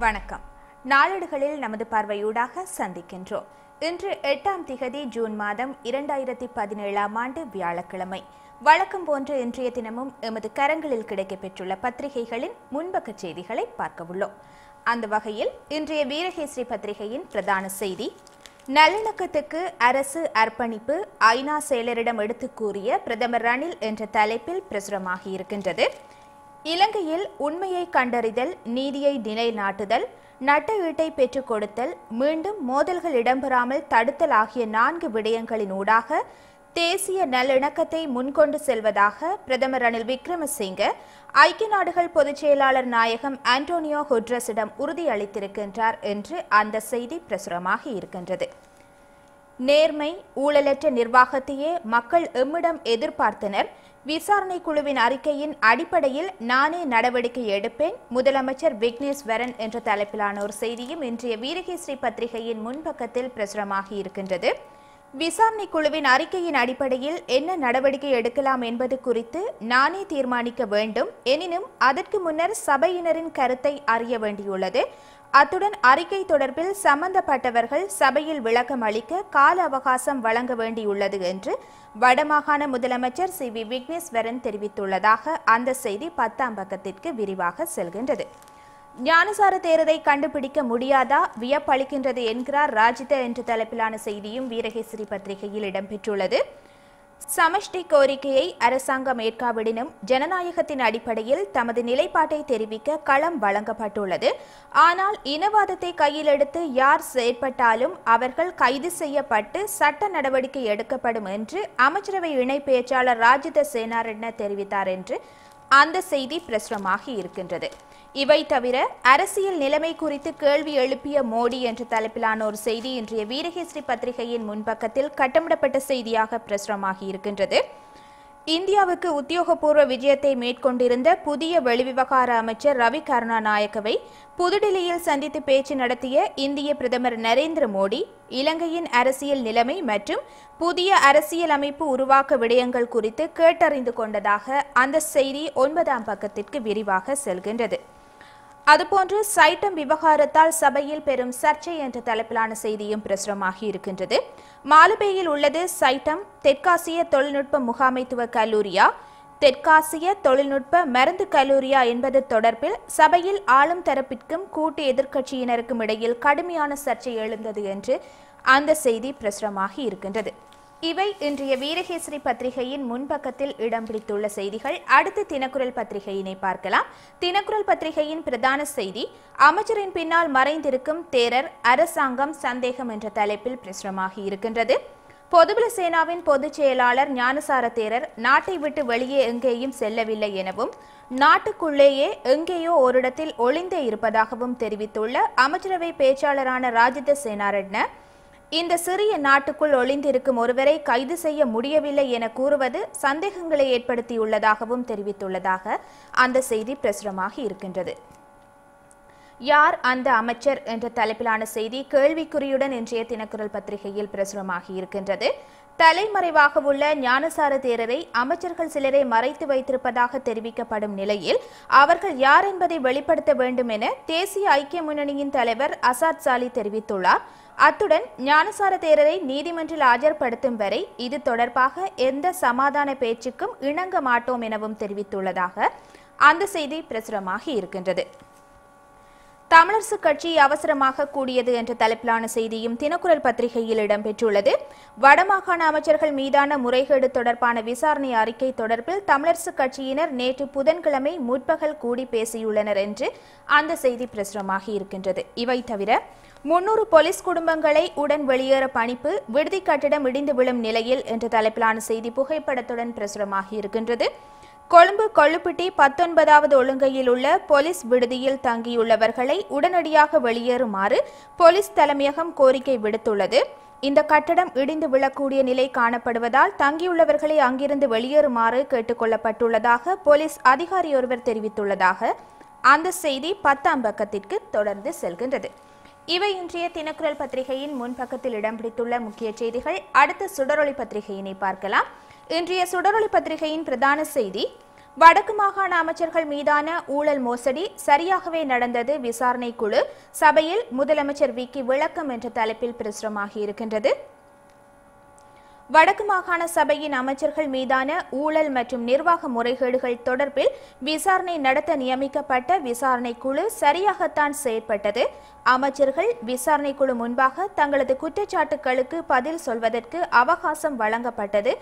வணக்கம். நாளேடுகளில் நமது பார்வையூடாக சந்திக்கின்றோம். இன்று 8ஆம் திகதி ஜூன் மாதம் 2017ஆம் ஆண்டு வியாழக்கிழமை. வழக்கம் போன்று இன்றைய தினமும் எமது கரங்களில் கிடைக்கப்பெற்றுள்ள பத்திரிகைகளின் முன்பக்க செய்திகளை பார்க்கவுள்ளோம். அந்த வகையில் இன்றைய வீரகேசரி பத்திரிகையின் பிரதான செய்தி, நல்லிணக்கத்துக்கு அரசு அர்ப்பணிப்பு, ஐநா செயலரிடம் எடுத்துக் கூறிய பிரதமர் ரணில் என்ற தலைப்பில் பிரசுரமாகி இருக்கின்றது. இலங்கையில் உண்மையை கண்டறிதல், நீதியை நிலைநாட்டுதல், நட்ட ஈட்டை பெற்றுக் கொடுத்தல், மீண்டும் மோதல்கள் இடம்பெறாமல் தடுத்தல் ஆகிய 4 விடயங்களின் ஊடாக தேசிய நல்லிணக்கத்தை முன்கொண்டு செல்வதாக பிரதமர் ரணில் விக்ரமசிங்க ஐக்கிய நாடுகள் பொதுச் செயலாளர் நாயகம் ஆண்டோனியோ குட்ரஸிடம் உறுதியளித்திருக்கின்றார் என்று அந்த செய்தி பிரசுரமாகி இருக்கின்றது. நேர்மை, ஊழலற்ற நிர்வாகத்தையே மக்கள் எம்மிடம் எதிர்பார்த்தனர். விசாரணை குழுவின் அறிக்கையின் அடிப்படையில் நானே நடவடிக்கை எடுப்பேன், முதலமைச்சர் விக்னேஸ்வரன் என்ற தலைப்பிலான ஒரு செய்தியும் இன்றைய வீரகேசரி பத்திரிகையின் முன்பக்கத்தில் பிரசுரமாகி இருக்கின்றது. விசாரணை குழுவின் அறிக்கையின் அடிப்படையில் என்ன நடவடிக்கை எடுக்கலாம் என்பது குறித்து நானே தீர்மானிக்க வேண்டும். எனினும் அதற்கு முன்னர் சபையினரின் கருத்தை அறிய வேண்டியுள்ளது. அத்துடன் அறிக்கை தொடர்பில் சம்பந்தப்பட்டவர்கள் சபையில் விளக்கம் அளிக்க கால அவகாசம் வழங்க வேண்டியுள்ளது என்று வடமாகாண முதலமைச்சர் சி.வி. விக்னேஸ்வரன் தெரிவித்துள்ளதாக அந்த செய்தி 10ஆம் பக்கத்திற்கு விரிவாக செல்கின்றது. ஞானசார தேரரை கண்டுபிடிக்க முடியாதா, வியப்பளிக்கின்றது என்கிறார் ராஜித என்ற தலைப்பிலான செய்தியும் வீரகேசரி பத்திரிகையில் இடம்பெற்றுள்ளது. சமஷ்டி கோரிக்கையை அரசாங்கம் ஏற்காவிடனும் ஜனநாயகத்தின் அடிப்படையில் தமது நிலைப்பாட்டை தெரிவிக்க களம் வழங்கப்பட்டுள்ளது. ஆனால் இனவாதத்தை கையில் எடுத்து யார் செயற்பட்டாலும் அவர்கள் கைது செய்யப்பட்டு சட்ட நடவடிக்கை எடுக்கப்படும் என்று அமைச்சரவை இணை பேச்சாளர் ராஜித சேனாரட்ன தெரிவித்தார் என்று அந்த செய்தி பிரசுரமாகி இருக்கின்றது. இவை தவிர அரசியல் நிலைமை குறித்து கேள்வி எழுப்பிய மோடி என்ற தலைப்பிலான ஒரு செய்தி இன்றைய வீரகேசரி பத்திரிகையின் முன்பக்கத்தில் கட்டமிடப்பட்ட செய்தியாக பிரசுரமாகி இருக்கின்றது. இந்தியாவுக்கு உத்தியோகபூர்வ விஜயத்தை மேற்கொண்டிருந்த புதிய வெளிவிவகார அமைச்சர் ரவி கருணாநாயக்கவை புதுடில்லியில் சந்தித்து பேச்சு நடத்திய இந்திய பிரதமர் நரேந்திர மோடி இலங்கையின் அரசியல் நிலைமை மற்றும் புதிய அரசியல் அமைப்பு உருவாக்க விடயங்கள் குறித்து கேட்டறிந்து கொண்டதாக அந்த செய்தி 9ஆம் பக்கத்திற்கு விரிவாக செல்கின்றது. அதுபோன்று சைட்டம் விவகாரத்தால் சபையில் பெரும் சர்ச்சை என்ற தலைப்பிலான செய்தியும் பிரசுரமாகி இருக்கின்றது. மாலுபேயில் உள்ளது சைட்டம் தெற்காசிய தொழில்நுட்ப முகாமைத்துவ கல்லூரியா, தெற்காசிய தொழில்நுட்ப மருந்து கல்லூரியா என்பது தொடர்பில் சபையில் ஆளும் தரப்பிற்கும் கூட்டு எதிர்க்கட்சியினருக்கும் இடையில் கடுமையான சர்ச்சை எழுந்தது என்று அந்த செய்தி பிரசுரமாகி இருக்கின்றது. இவை இன்றைய வீரகேசரி பத்திரிகையின் முன்பக்கத்தில் இடம் பிடித்துள்ள செய்திகள். அடுத்து தினக்குரல் பத்திரிகையினை பார்க்கலாம். தினக்குரல் பத்திரிகையின் பிரதான செய்தி, அமைச்சரின் பின்னால் மறைந்திருக்கும் தேரர், அரசாங்கம் சந்தேகம் என்ற தலைப்பில் பிரசுரமாகி இருக்கின்றது. பொதுபல சேனாவின் பொதுச் செயலாளர் ஞானசார தேரர் நாட்டை விட்டு வெளியே எங்கேயும் செல்லவில்லை எனவும் நாட்டுக்குள்ளேயே எங்கேயோ ஓரிடத்தில் ஒளிந்தே இருப்பதாகவும் தெரிவித்துள்ள அமைச்சரவை பேச்சாளரான ராஜித சேனாரட்ன, இந்த சிறிய நாட்டுக்குள் ஒளிந்திருக்கும் ஒருவரை கைது செய்ய முடியவில்லை என கூறுவது சந்தேகங்களை ஏற்படுத்தியுள்ளதாகவும் தெரிவித்துள்ளதாக அந்த செய்தி பிரசுரமாகி இருக்கின்றது. யார் அந்த அமைச்சர் என்ற தலைப்பிலான செய்தி கேள்விக்குறியுடன் இன்றைய தினக்குரல் பத்திரிகையில் பிரசுரமாகி இருக்கின்றது. தலைமறைவாக உள்ள ஞானசார தேரரை அமைச்சர்கள் சிலரை மறைத்து வைத்திருப்பதாக தெரிவிக்கப்படும் நிலையில் அவர்கள் யார் என்பதை வெளிப்படுத்த வேண்டும் என தேசிய ஐக்கிய முன்னணியின் தலைவர் அசாத் சாலி தெரிவித்துள்ளார். அத்துடன் ஞானசார தேரரை நீதிமன்றில் ஆஜர்படுத்தும் வரை இது தொடர்பாக எந்த சமாதான பேச்சுக்கும் இணங்க மாட்டோம் எனவும் தெரிவித்துள்ளதாக அந்த செய்தி பிரசுரமாகி இருக்கின்றது. தமிழரசு கட்சி அவசரமாக கூடியது என்ற தலைப்பிலான செய்தியும் தினக்குரல் பத்திரிகையில் இடம்பெற்றுள்ளது. வடமாகாண அமைச்சர்கள் மீதான முறைகேடு தொடர்பான விசாரணை அறிக்கை தொடர்பில் தமிழரசு கட்சியினர் நேற்று புதன்கிழமை முற்பகல் கூடி பேசியுள்ளனர் என்று அந்த செய்தி பிரசுரமாகி இருக்கின்றது. இவை தவிர 300 போலீஸ் குடும்பங்களை உடன் வெளியேற பணிப்பு, விடுதி கட்டிடம் இடிந்து விழும் நிலையில் என்ற தலைப்பிலான செய்தி புகைப்படத்துடன் பிரசுரமாகி இருக்கின்றது. கொழும்பு கொள்ளுப்பிட்டி 19வது ஒழுங்கையில் உள்ள போலீஸ் விடுதியில் தங்கியுள்ளவர்களை உடனடியாக வெளியேறுமாறு போலீஸ் தலைமையகம் கோரிக்கை விடுத்துள்ளது. இந்த கட்டடம் இடிந்து விழக்கூடிய நிலை காணப்படுவதால் தங்கியுள்ளவர்களை அங்கிருந்து வெளியேறுமாறு கேட்டுக் கொள்ளப்பட்டுள்ளதாக போலீஸ் அதிகாரி ஒருவர் தெரிவித்துள்ளதாக அந்த செய்தி 10ஆம் பக்கத்திற்கு தொடர்ந்து செல்கின்றது. இவை இன்றைய தினக்குரல் பத்திரிகையின் முன்பக்கத்தில் இடம் பிடித்துள்ள முக்கிய செய்திகள். அடுத்த சுடரொளி பத்திரிகையினை பார்க்கலாம். இன்றைய சுடரொளி பத்திரிகையின் பிரதான செய்தி, வடக்கு மாகாண அமைச்சர்கள் மீதான ஊழல் மோசடி சரியாகவே நடந்தது விசாரணை குழு சபையில் முதலமைச்சர் விக்கி விளக்கம் என்ற தலைப்பில் பிரசுரமாகி இருக்கின்றது. வடக்கு மாகாண சபையின் அமைச்சர்கள் மீதான ஊழல் மற்றும் நிர்வாக முறைகேடுகள் தொடர்பில் விசாரணை நடத்த நியமிக்கப்பட்ட விசாரணை குழு சரியாகத்தான் செயற்பட்டது. அமைச்சர்கள் விசாரணை குழு முன்பாக தங்களது குற்றச்சாட்டுகளுக்கு பதில் சொல்வதற்கு அவகாசம் வழங்கப்பட்டது.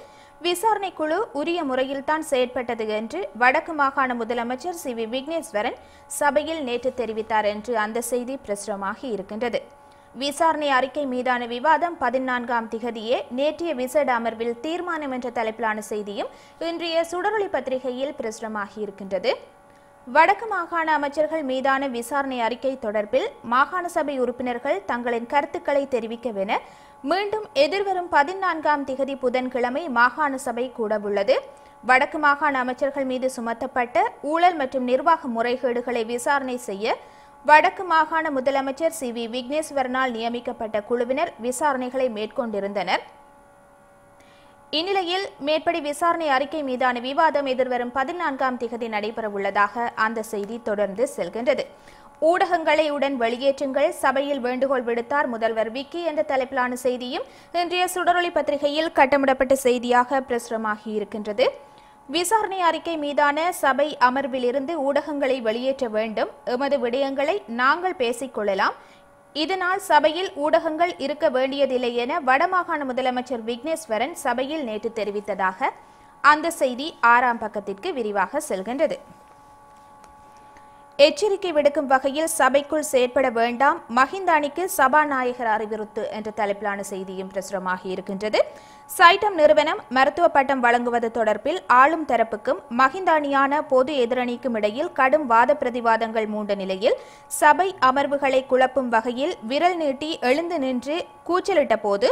விசாரணை குழு உரிய முறையில்தான் செயற்பட்டது என்று வடக்கு மாகாண முதலமைச்சர் சி வி விக்னேஸ்வரன் சபையில் நேற்று தெரிவித்தார் என்று அந்த செய்தி பிரசுரமாகி இருக்கின்றது. விசாரணை அறிக்கை மீதான விவாதம் 14ஆம் திகதியே நேற்றைய விசேட அமர்வில் தீர்மானம் என்ற தலைப்பிலான செய்தியும் இன்றைய சுடரொளி பத்திரிகையில் பிரசுரமாகி இருக்கின்றது. வடக்கு மாகாண அமைச்சர்கள் மீதான விசாரணை அறிக்கை தொடர்பில் மாகாண சபை உறுப்பினர்கள் தங்களின் கருத்துக்களை தெரிவிக்கவென மீண்டும் எதிர்வரும் 14ஆம் திகதி புதன்கிழமை மாகாண சபை கூடவுள்ளது. வடக்கு மாகாண அமைச்சர்கள் மீது சுமத்தப்பட்ட ஊழல் மற்றும் நிர்வாக முறைகேடுகளை விசாரணை செய்ய வடக்கு மாகாண முதலமைச்சர் சி வி விக்னேஸ்வரனால் நியமிக்கப்பட்ட குழுவினர் விசாரணைகளை மேற்கொண்டிருந்தனர். இந்நிலையில் மேற்படி விசாரணை அறிக்கை மீதான விவாதம் எதிர்வரும் 14ஆம் திகதி நடைபெறவுள்ளதாக அந்த செய்தி தொடர்ந்து செல்கின்றது. ஊடகங்களை உடன் வெளியேற்றுங்கள், சபையில் வேண்டுகோள் விடுத்தார் முதல்வர் விக்கி என்ற தலைப்பிலான செய்தியும் இன்றைய சுடரொளி பத்திரிகையில் கட்டமிடப்பட்ட செய்தியாக பிரசுரமாகி இருக்கின்றது. விசாரணை அறிக்கை மீதான சபை அமர்விலிருந்து ஊடகங்களை வெளியேற்ற வேண்டும். எமது விடயங்களை நாங்கள் பேசிக்கொள்ளலாம். இதனால் சபையில் ஊடகங்கள் இருக்க வேண்டியதில்லை என வடமாகாண முதலமைச்சர் விக்னேஸ்வரன் சபையில் நேற்று தெரிவித்ததாக அந்த செய்தி 6ஆம் பக்கத்திற்கு விரிவாக செல்கின்றது. எச்சரிக்கை விடுக்கும் வகையில் சபைக்குள் செயற்பட வேண்டாம், மஹிந்த அணிக்கு சபாநாயகர் அறிவுறுத்து என்ற தலைப்பிலான செய்தியும் பிரசுரமாகி இருக்கின்றது. சைட்டம் நிறுவனம் மருத்துவ பட்டம் வழங்குவது தொடர்பில் ஆளும் தரப்புக்கும் மஹிந்த அணியான பொது எதிரணிக்கும் இடையில் கடும் வாத பிரதிவாதங்கள் மூண்ட நிலையில் சபை அமர்வுகளை குழப்பும் வகையில் விரல் நீட்டி எழுந்து நின்று கூச்சலிட்ட போது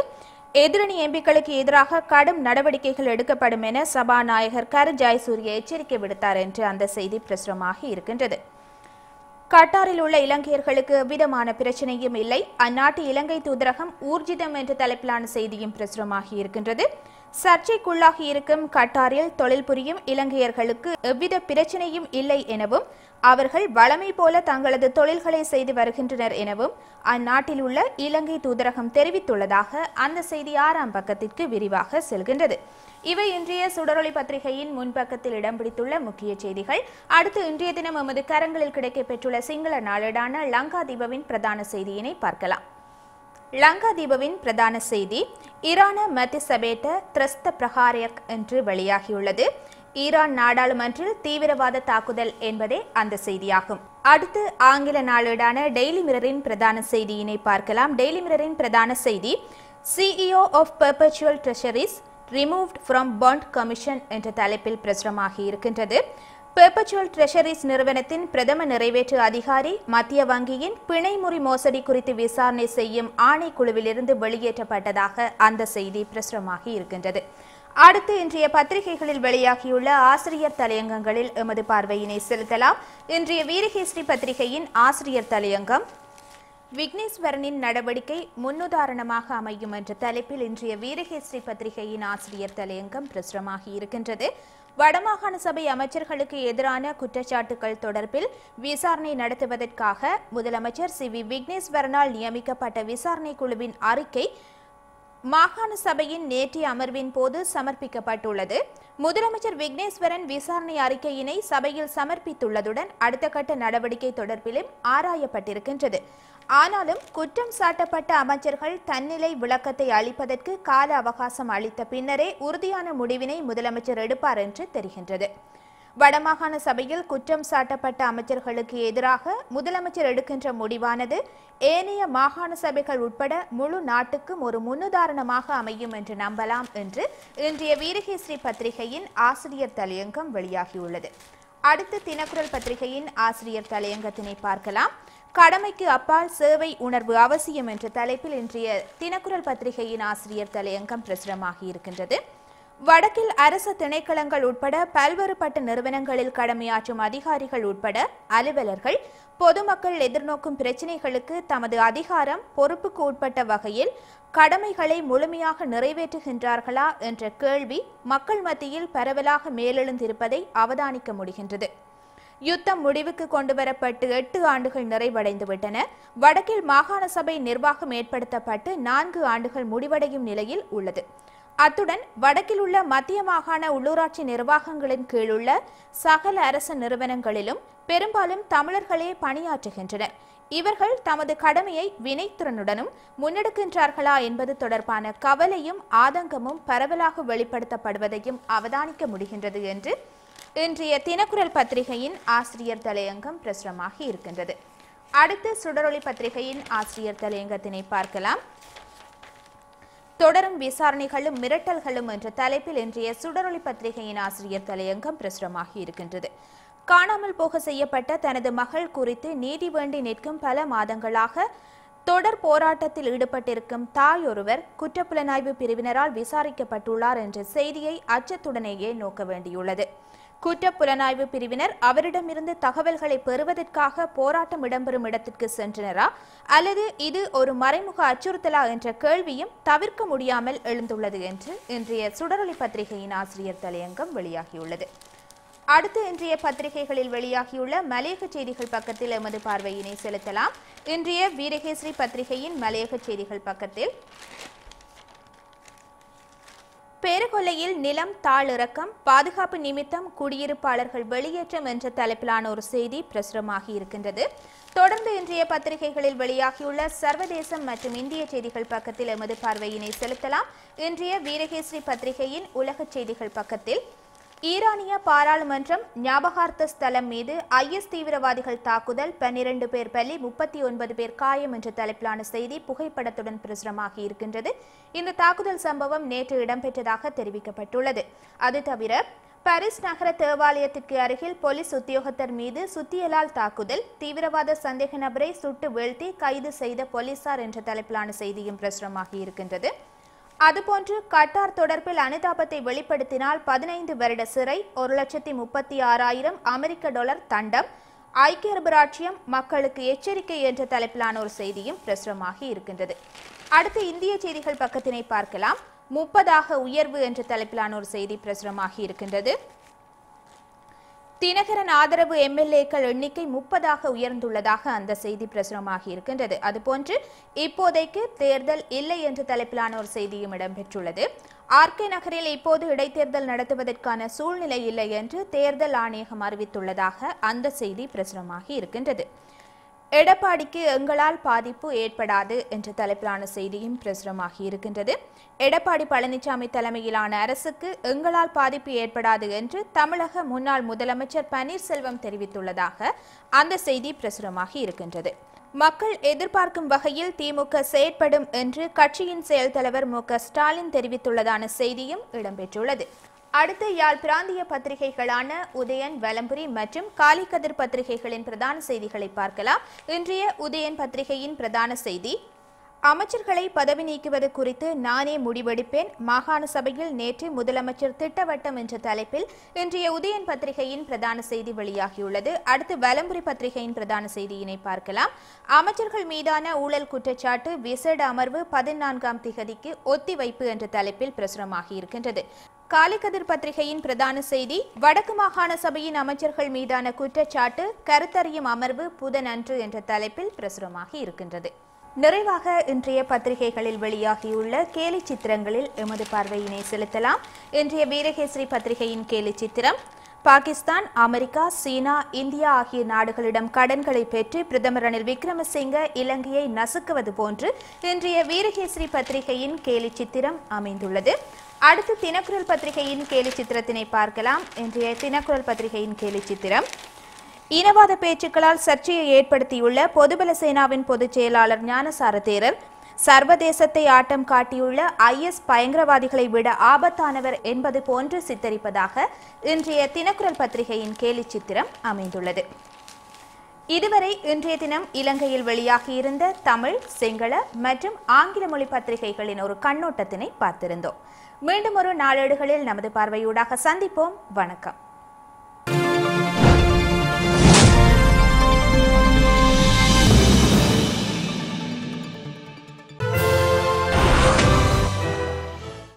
எதிரணி எம்பிக்களுக்கு எதிராக கடும் நடவடிக்கைகள் எடுக்கப்படும் என சபாநாயகர் கரு ஜெயசூரிய எச்சரிக்கை விடுத்தார் என்று அந்த செய்தி பிரசுரமாகி இருக்கின்றது. கட்டாரில் உள்ள இலங்கையர்களுக்கு எவ்விதமான பிரச்சனையும் இல்லை, அந்நாட்டு இலங்கை தூதரகம் ஊர்ஜிதம் என்ற தலைப்பிலான செய்தியும் பிரசுரமாகி இருக்கின்றது. சர்ச்சைக்குள்ளாகி இருக்கும் கட்டாரில் தொழில் புரியும் இலங்கையர்களுக்கு எவ்வித பிரச்சனையும் இல்லை எனவும் அவர்கள் வழமை போல தங்களது தொழில்களை செய்து வருகின்றனர் எனவும் அந்நாட்டில் உள்ள இலங்கை தூதரகம் தெரிவித்துள்ளதாக அந்த செய்தி 6ஆம் பக்கத்திற்கு விரிவாக செல்கின்றது. இவை இன்றைய சுடரொளி பத்திரிகையின் முன்பக்கத்தில் இடம் பிடித்துள்ள முக்கிய செய்திகள். அடுத்து இன்றைய தினம் எமது கரங்களில் கிடைக்கப்பெற்றுள்ள சிங்கள நாளேடான லங்காதீபவின் பிரதான செய்தியினை பார்க்கலாம். லங்காதீபவின் பிரதான செய்தி ஈரான மத்திசபேட்ட திரஸ்த பிரகாரக் என்று வெளியாகியுள்ளது. ஈரான் நாடாளுமன்றில் தீவிரவாத தாக்குதல் என்பதே அந்த செய்தியாகும். அடுத்து ஆங்கில நாளேடான டெய்லி மிரரின் பிரதான செய்தியினை பார்க்கலாம். டெய்லி மிரரின் பிரதான செய்தி CEO of Perpetual Treasuries removed from Bond Commission என்ற தலைப்பில் பிரசுரமாகி இருக்கின்றது. பெர்பச்சுவல் ட்ரெஷரிஸ் நிறுவனத்தின் பிரதம நிறைவேற்று அதிகாரி மத்திய வங்கியின் பிணைமுறி மோசடி குறித்து விசாரணை செய்யும் ஆணைக்குழுவிலிருந்து வெளியேற்றப்பட்டதாக அந்த செய்தி பிரசுரமாகி இருக்கின்றது. அடுத்து இன்றைய பத்திரிகைகளில் வெளியாகியுள்ள ஆசிரியர் தலையங்கங்களில் எமது பார்வையினை செலுத்தலாம். இன்றைய வீரகேசரி பத்திரிகையின் ஆசிரியர் தலையங்கம் விக்னேஸ்வரனின் நடவடிக்கை முன்னுதாரணமாக அமையும் என்ற தலைப்பில் இன்றைய வீரகேசரி பத்திரிகையின் ஆசிரியர் தலையங்கம் பிரசுரமாகி இருக்கின்றது. வடமாகாண சபை அமைச்சர்களுக்கு எதிரான குற்றச்சாட்டுகள் தொடர்பில் விசாரணை நடத்துவதற்காக முதலமைச்சர் சி வி விக்னேஸ்வரனால் நியமிக்கப்பட்ட விசாரணை குழுவின் அறிக்கை மாகாண சபையின் நேற்றைய அமர்வின் போது சமர்ப்பிக்கப்பட்டுள்ளது. முதலமைச்சர் விக்னேஸ்வரன் விசாரணை அறிக்கையினை சபையில் சமர்ப்பித்துள்ளதுடன் அடுத்த கட்ட நடவடிக்கை தொடர்பிலும் ஆராயப்பட்டிருக்கின்றது. ஆனாலும் குற்றம் சாட்டப்பட்ட அமைச்சர்கள் தன்னிலை விளக்கத்தை அளிப்பதற்கு கால அவகாசம் அளித்த பின்னரே உறுதியான முடிவினை முதலமைச்சர் எடுப்பார் என்று தெரிகின்றது. வடமாகாண சபையில் குற்றம் சாட்டப்பட்ட அமைச்சர்களுக்கு எதிராக முதலமைச்சர் எடுக்கின்ற முடிவானது ஏனைய மாகாண சபைகள் உட்பட முழு நாட்டுக்கும் ஒரு முன்னுதாரணமாக அமையும் என்று நம்பலாம் என்று இன்றைய வீரகேசரி பத்திரிகையின் ஆசிரியர் தலையங்கம் வெளியாகியுள்ளது. அடுத்து தினக்குரல் பத்திரிகையின் ஆசிரியர் தலையங்கத்தினை பார்க்கலாம். கடமைக்கு அப்பால் சேவை உணர்வு அவசியம் என்ற தலைப்பில் இன்றைய தினக்குரல் பத்திரிகையின் ஆசிரியர் தலையங்கம் பிரசுரமாகி இருக்கின்றது. வடக்கில் அரசு திணைக்களங்கள் உட்பட பல்வேறுபட்ட நிறுவனங்களில் கடமையாற்றும் அதிகாரிகள் உட்பட அலுவலர்கள் பொதுமக்கள் எதிர்நோக்கும் பிரச்சினைகளுக்கு தமது அதிகாரம் பொறுப்புக்கு உட்பட்ட வகையில் கடமைகளை முழுமையாக நிறைவேற்றுகின்றார்களா என்ற கேள்வி மக்கள் மத்தியில் பரவலாக மேலெழுந்திருப்பதை அவதானிக்க முடிகின்றது. யுத்தம் முடிவுக்கு கொண்டுவரப்பட்டு 8 ஆண்டுகள் நிறைவடைந்துவிட்டன. வடக்கில் மாகாண சபை நிர்வாகம் ஏற்படுத்தப்பட்டு 4 ஆண்டுகள் முடிவடையும் நிலையில் உள்ளது. அத்துடன் வடக்கில் உள்ள மத்திய மாகாண உள்ளூராட்சி நிர்வாகங்களின் கீழுள்ள சகல அரச நிறுவனங்களிலும் பெரும்பாலும் தமிழர்களே பணியாற்றுகின்றனர். இவர்கள் தமது கடமையை வினைத்திறனுடனும் முன்னெடுக்கின்றார்களா என்பது தொடர்பான கவலையும் ஆதங்கமும் பரவலாக வெளிப்படுத்தப்படுவதையும் அவதானிக்க முடிகின்றது என்று இன்றைய தினக்குரல் பத்திரிகையின் ஆசிரியர் தலையங்கம் பிரசுரமாகி இருக்கின்றது. அடுத்து சுடரொளி பத்திரிகையின் ஆசிரியர் தலையங்கத்தினை பார்க்கலாம். தொடரும் விசாரணைகளும் மிரட்டல்களும் என்ற தலைப்பில் இன்றைய சுடரொளி பத்திரிகையின் ஆசிரியர் தலையங்கம் பிரசுரமாகி இருக்கின்றது. காணாமல் போக செய்யப்பட்ட தனது மகள் குறித்து நீதி வேண்டி நிற்கும் பல மாதங்களாக தொடர் போராட்டத்தில் ஈடுபட்டிருக்கும் தாய் ஒருவர் குற்றப்புலனாய்வு பிரிவினரால் விசாரிக்கப்பட்டுள்ளார் என்ற செய்தியை அச்சத்துடனேயே நோக்க வேண்டியுள்ளது. குற்றப்புலனாய்வு பிரிவினர் அவரிடமிருந்து தகவல்களை பெறுவதற்காக போராட்டம் இடம்பெறும் இடத்திற்கு சென்றனரா அல்லது இது ஒரு மறைமுக அச்சுறுத்தலா என்ற கேள்வியும் தவிர்க்க முடியாமல் எழுந்துள்ளது என்று இன்றைய சுடரொளி பத்திரிகையின் ஆசிரியர் தலையங்கம் வெளியாகியுள்ளது. அடுத்து இன்றைய பத்திரிகைகளில் வெளியாகியுள்ள மலையக செய்திகள் பக்கத்தில் எமது பார்வையினை செலுத்தலாம். இன்றைய வீரகேசரி பத்திரிகையின் மலையக செய்திகள் பக்கத்தில் பேருகொல்லையில் நிலம் தாழிறக்கம், பாதுகாப்பு நிமித்தம் குடியிருப்பாளர்கள் வெளியேற்றம் என்ற தலைப்பிலான ஒரு செய்தி பிரசுரமாகி இருக்கின்றது. தொடர்ந்து இன்றைய பத்திரிகைகளில் வெளியாகியுள்ள சர்வதேசம் மற்றும் இந்திய செய்திகள் பக்கத்தில் எமது பார்வையினை செலுத்தலாம். இன்றைய வீரகேசரி பத்திரிகையின் உலக செய்திகள் பக்கத்தில் ஈரானிய பாராளுமன்றம் ஞாபகார்த்த ஸ்தலம் மீது IS தீவிரவாதிகள் தாக்குதல், 12 பேர் பலி, 39 பேர் காயம் என்ற தலைப்பிலான செய்தி புகைப்படத்துடன் பிரசுரமாகி இருக்கின்றது. இந்த தாக்குதல் சம்பவம் நேற்று இடம்பெற்றதாக தெரிவிக்கப்பட்டுள்ளது. அது தவிர பாரிஸ் நகர தேவாலயத்திற்கு அருகில் போலீஸ் உத்தியோகத்தர் மீது சுத்தியலால் தாக்குதல், தீவிரவாத சந்தேக நபரை சுட்டு வீழ்த்தி கைது செய்த போலீசார் என்ற தலைப்பிலான செய்தியும் பிரசுரமாகி இருக்கின்றது. அதுபோன்று கட்டார் தொடர்பில் அனுதாபத்தை வெளிப்படுத்தினால் 15 வருட சிறை, 1,36,000 அமெரிக்க டாலர் தண்டம், ஐக்கிய அரபு ராச்சியம் மக்களுக்கு எச்சரிக்கை என்ற தலைப்பிலான ஒரு செய்தியும் பிரசுரமாகி இருக்கின்றது. அடுத்து இந்திய செய்திகள் பக்கத்தினை பார்க்கலாம். 30 உயர்வு என்ற தலைப்பிலான ஒரு செய்தி பிரசுரமாகி இருக்கின்றது. தினகரன் ஆதரவு MLAக்கள் எண்ணிக்கை 30 உயர்ந்துள்ளதாக அந்த செய்தி பிரசுரமாகி இருக்கின்றது. அதுபோன்று இப்போதைக்கு தேர்தல் இல்லை என்ற தலைப்பிலான ஒரு செய்தியும் இடம்பெற்றுள்ளது. RK நகரில் இப்போது இடைத்தேர்தல் நடத்துவதற்கான சூழ்நிலை இல்லை என்று தேர்தல் ஆணையகம் அறிவித்துள்ளதாக அந்த செய்தி பிரசுரமாகி இருக்கின்றது. எடப்பாடிக்கு எங்களால் பாதிப்பு ஏற்படாது என்ற தலைப்பிலான செய்தியும் பிரசுரமாகி இருக்கின்றது. எடப்பாடி பழனிசாமி தலைமையிலான அரசுக்கு எங்களால் பாதிப்பு ஏற்படாது என்று தமிழக முன்னாள் முதலமைச்சர் பன்னீர்செல்வம் தெரிவித்துள்ளதாக அந்த செய்தி பிரசுரமாகி இருக்கின்றது. மக்கள் எதிர்பார்க்கும் வகையில் திமுக செயற்படும் என்று கட்சியின் செயல் தலைவர் மு க ஸ்டாலின் தெரிவித்துள்ளதான செய்தியும் இடம்பெற்றுள்ளது. அடுத்து யாழ் பிராந்திய பத்திரிகைகளான உதயன், வலம்புரி மற்றும் காலிக்கதிர் பத்திரிகைகளின் பிரதான செய்திகளை பார்க்கலாம். இன்றைய உதயன் பத்திரிகையின் பிரதான செய்தி, அமைச்சர்களை பதவி நீக்குவது குறித்து நானே முடிவெடுப்பேன், மாகாண சபையில் நேற்று முதலமைச்சர் திட்டவட்டம் என்ற தலைப்பில் இன்றைய உதயன் பத்திரிகையின் பிரதான செய்தி வெளியாகியுள்ளது. அடுத்து வலம்புரி பத்திரிகையின் பிரதான செய்தியினை பார்க்கலாம். அமைச்சர்கள் மீதான ஊழல் குற்றச்சாட்டு விசேட அமர்வு 14ஆம் திகதிக்கு ஒத்திவைப்பு என்ற தலைப்பில் பிரசுரமாகி இருக்கின்றது. காலிக்கதிர் பத்திரிகையின் பிரதான செய்தி, வடக்கு மாகாண சபையின் அமைச்சர்கள் மீதான குற்றச்சாட்டு கருத்தறியும் அமர்வு புதனன்று என்ற தலைப்பில் பிரசுரமாகி இருக்கின்றது. நிறைவாக இன்றைய பத்திரிகைகளில் வெளியாகியுள்ள கேலி சித்திரங்களில் எமது பார்வையினை செலுத்தலாம். இன்றைய வீரகேசரி பத்திரிகையின் கேலி சித்திரம், பாகிஸ்தான், அமெரிக்கா, சீனா, இந்தியா ஆகிய நாடுகளிடம் கடன்களை பெற்று பிரதமர் ரணில் விக்ரமசிங்க இலங்கையை நசுக்குவது போன்று இன்றைய வீரகேசரி பத்திரிகையின் கேலி சித்திரம் அமைந்துள்ளது. அடுத்து தினக்குரல் பத்திரிகையின் கேலி சித்திரத்தினை பார்க்கலாம். இன்றைய தினக்குரல் பத்திரிகையின் கேலி சித்திரம், இனவாத பேச்சுக்களால் சர்ச்சையை ஏற்படுத்தியுள்ள பொதுபல சேனாவின் பொதுச் செயலாளர் ஞானசார தேரர் சர்வதேசத்தை ஆட்டம் காட்டியுள்ள IS பயங்கரவாதிகளை விட ஆபத்தானவர் என்பது போன்று சித்தரிப்பதாக இன்றைய தினக்குரல் பத்திரிகையின் கேலி சித்திரம் அமைந்துள்ளது. இதுவரை இன்றைய தினம் இலங்கையில் வெளியாகியிருந்த தமிழ், சிங்கள மற்றும் ஆங்கில மொழி பத்திரிகைகளின் ஒரு கண்ணோட்டத்தினை பார்த்திருந்தோம். மீண்டும் ஒரு நாளேடுகளில் நமது பார்வையூடாக சந்திப்போம். வணக்கம்.